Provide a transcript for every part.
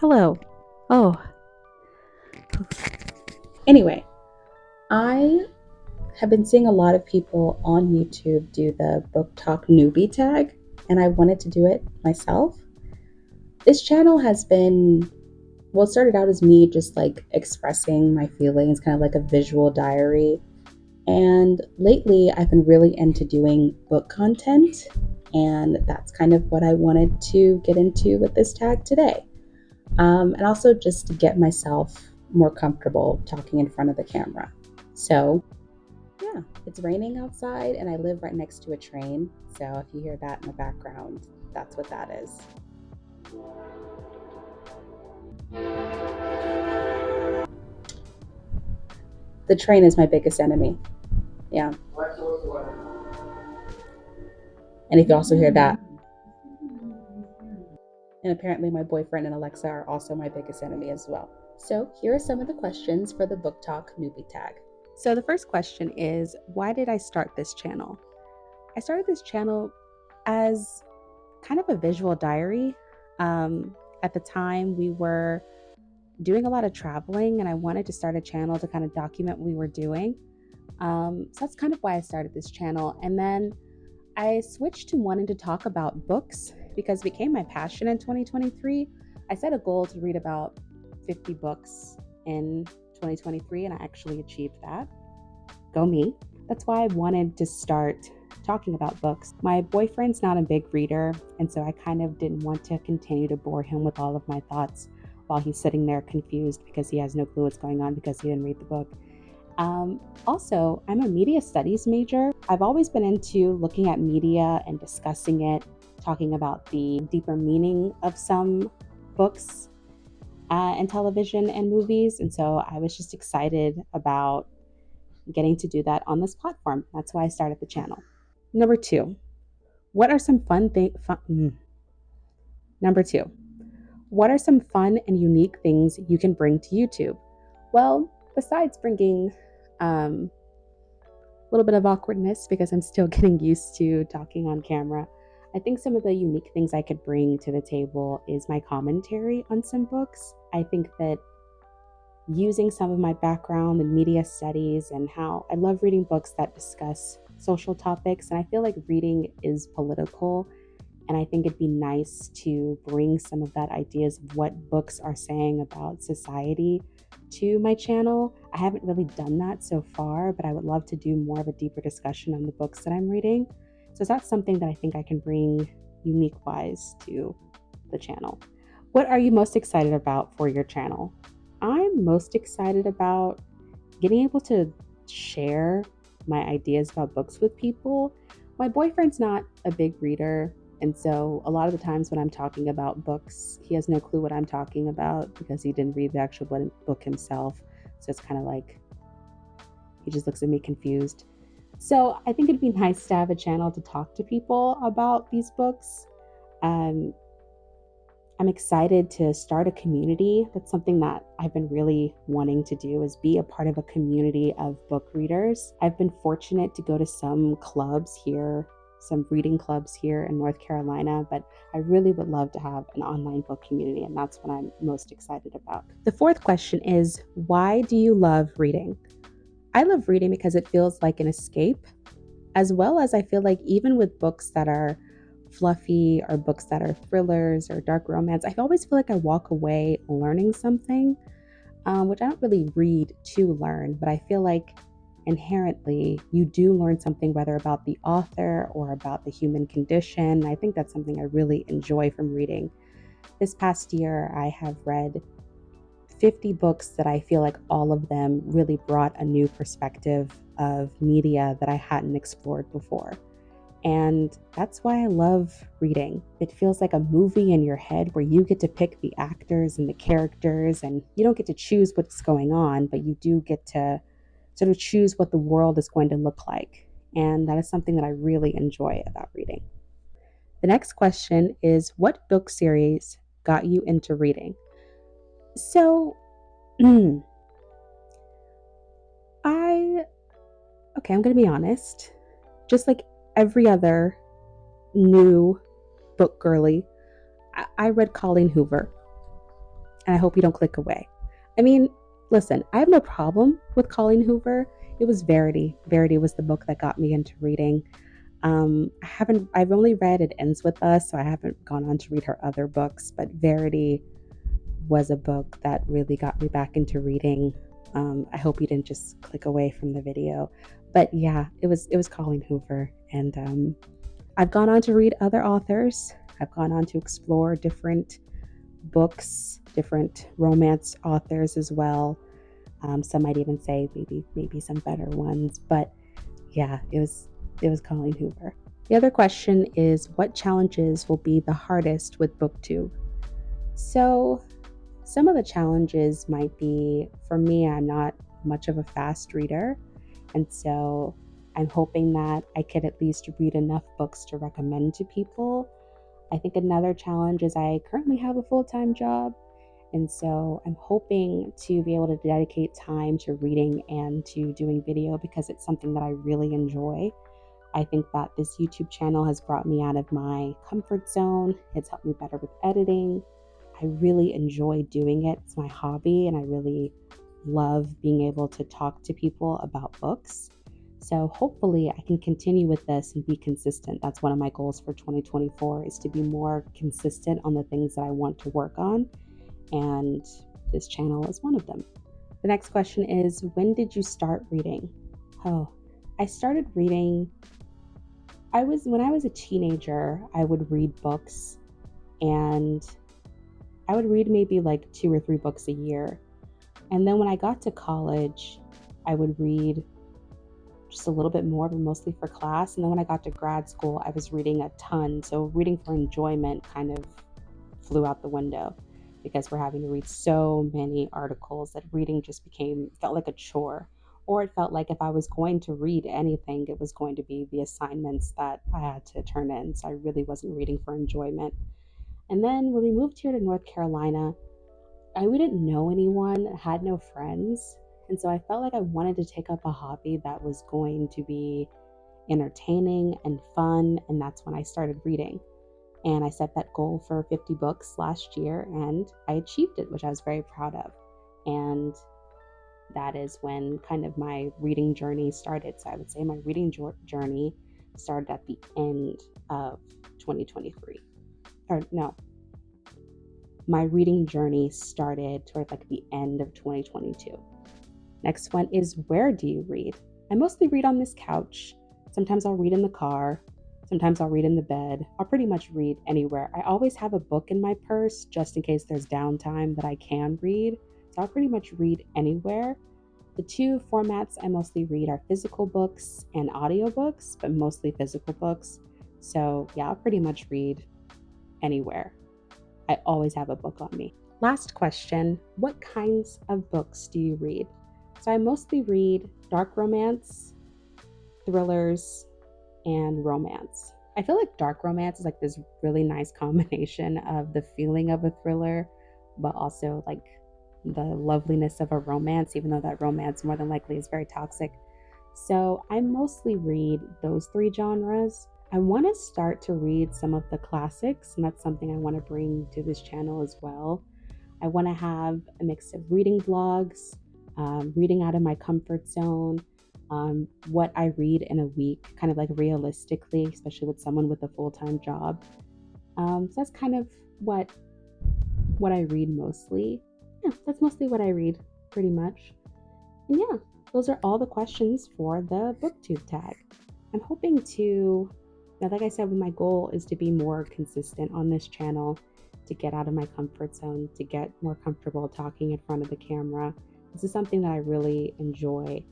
Hello. Oh, Anyway, I have been seeing a lot of people on YouTube do the BookTube Newbie Tag, and I wanted to do it myself. This channel has been, well, it started out as me just like expressing my feelings, kind of like a visual diary. And lately, I've been really into doing book content, and that's kind of what I wanted to get into with this tag today. And also just to get myself more comfortable talking in front of the camera. So, yeah, it's raining outside and I live right next to a train. So if you hear that in the background, that's what that is. The train is my biggest enemy. Yeah. And if you also hear that, and apparently my boyfriend and Alexa are also my biggest enemy as well. So here are some of the questions for the Book Talk Newbie Tag. so the first question is, why did I start this channel? I started this channel as kind of a visual diary. At the time, we were doing a lot of traveling, and I wanted to start a channel to kind of document what we were doing. So that's kind of why I started this channel. And then I switched to wanting to talk about books because it became my passion in 2023. I set a goal to read about 50 books in 2023, and I actually achieved that. Go me. That's why I wanted to start talking about books. My boyfriend's not a big reader, and so I kind of didn't want to continue to bore him with all of my thoughts while he's sitting there confused because he has no clue what's going on because he didn't read the book. Also, I'm a media studies major. I've always been into looking at media and discussing it, talking about the deeper meaning of some books and television and movies. And so I was just excited about getting to do that on this platform. That's why I started the channel. Number two, what are some fun things? Number two, what are some fun and unique things you can bring to YouTube? Well, besides bringing a little bit of awkwardness because I'm still getting used to talking on camera, I think some of the unique things I could bring to the table is my commentary on some books. I think that using some of my background in media studies and how I love reading books that discuss social topics, and I feel like reading is political, and I think it'd be nice to bring some of that ideas of what books are saying about society to my channel. I haven't really done that so far, but I would love to do more of a deeper discussion on the books that I'm reading. So that's something that I think I can bring unique wise to the channel. What are you most excited about for your channel? I'm most excited about getting able to share my ideas about books with people. My boyfriend's not a big reader, and so a lot of the times when I'm talking about books, he has no clue what I'm talking about because he didn't read the actual book himself. So it's kind of like he just looks at me confused. So I think it'd be nice to have a channel to talk to people about these books. Um, I'm excited to start a community. That's something that I've been really wanting to do, is be a part of a community of book readers. I've been fortunate to go to some clubs here, some reading clubs here in North Carolina, but I really would love to have an online book community, and that's what I'm most excited about. The fourth question is, why do you love reading? I love reading because it feels like an escape, as well as I feel like even with books that are fluffy or books that are thrillers or dark romance, I always feel like I walk away learning something, which I don't really read to learn, but I feel like inherently you do learn something, whether about the author or about the human condition. I think that's something I really enjoy from reading. This past year, I have read 50 books that I feel like all of them really brought a new perspective of media that I hadn't explored before. And that's why I love reading. It feels like a movie in your head where you get to pick the actors and the characters, and you don't get to choose what's going on, but you do get to sort of choose what the world is going to look like. And that is something that I really enjoy about reading. The next question is, what book series got you into reading? So, I'm going to be honest. Just like every other new book girly, I read Colleen Hoover. and I hope you don't click away. I mean, listen, I have no problem with Colleen Hoover. It was Verity. Verity was the book that got me into reading. I've only read It Ends With Us, so I haven't gone on to read her other books, but Verity was a book that really got me back into reading. I hope you didn't just click away from the video, but yeah, it was Colleen Hoover, and I've gone on to read other authors. I've gone on to explore different books, different romance authors as well. Some might even say maybe some better ones, but yeah, it was Colleen Hoover. The other question is, what challenges will be the hardest with BookTube? So some of the challenges might be, for me, I'm not much of a fast reader, and so I'm hoping that I could at least read enough books to recommend to people. I think another challenge is I currently have a full-time job, and so I'm hoping to be able to dedicate time to reading and to doing video because it's something that I really enjoy. I think that this YouTube channel has brought me out of my comfort zone. It's helped me better with editing. I really enjoy doing it. It's my hobby, and I really love being able to talk to people about books. So hopefully I can continue with this and be consistent. That's one of my goals for 2024, is to be more consistent on the things that I want to work on, and this channel is one of them. The next question is, when did you start reading? Oh, I started reading when I was a teenager. I would read books, and I would read maybe like 2 or 3 books a year. And then when I got to college, I would read just a little bit more, but mostly for class. And then when I got to grad school, I was reading a ton. So reading for enjoyment kind of flew out the window because we're having to read so many articles that reading just felt like a chore. Or it felt like if I was going to read anything, it was going to be the assignments that I had to turn in. So I really wasn't reading for enjoyment. And then when we moved here to North Carolina, we didn't know anyone, had no friends. And so I felt like I wanted to take up a hobby that was going to be entertaining and fun. And that's when I started reading. And I set that goal for 50 books last year, and I achieved it, which I was very proud of. And that is when kind of my reading journey started. So I would say my reading journey started at the end of 2023. Or no, my reading journey started toward like the end of 2022. Next one is, where do you read? I mostly read on this couch. Sometimes I'll read in the car. Sometimes I'll read in the bed. I'll pretty much read anywhere. I always have a book in my purse just in case there's downtime that I can read. So I'll pretty much read anywhere. The two formats I mostly read are physical books and audiobooks, but mostly physical books. So yeah, I'll pretty much read anywhere. I always have a book on me. Last question, what kinds of books do you read? So I mostly read dark romance, thrillers, and romance. I feel like dark romance is like this really nice combination of the feeling of a thriller, but also like the loveliness of a romance, even though that romance more than likely is very toxic. So I mostly read those three genres. I want to start to read some of the classics, and that's something I want to bring to this channel as well. I want to have a mix of reading vlogs, reading out of my comfort zone, what I read in a week, kind of like realistically, especially with someone with a full-time job. So that's kind of what I read mostly. Yeah, that's mostly what I read, pretty much. And yeah, those are all the questions for the BookTube tag. I'm hoping to, like I said, my goal is to be more consistent on this channel, to get out of my comfort zone, to get more comfortable talking in front of the camera. This is something that I really enjoy.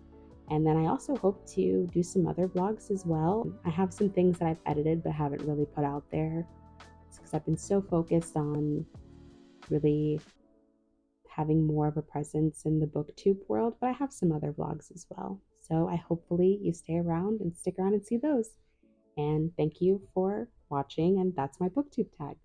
And then I also hope to do some other vlogs as well. I have some things that I've edited but haven't really put out there. It's because I've been so focused on really having more of a presence in the BookTube world, but I have some other vlogs as well. So I hopefully you stay around and stick around and see those. And thank you for watching, and that's my BookTube tag.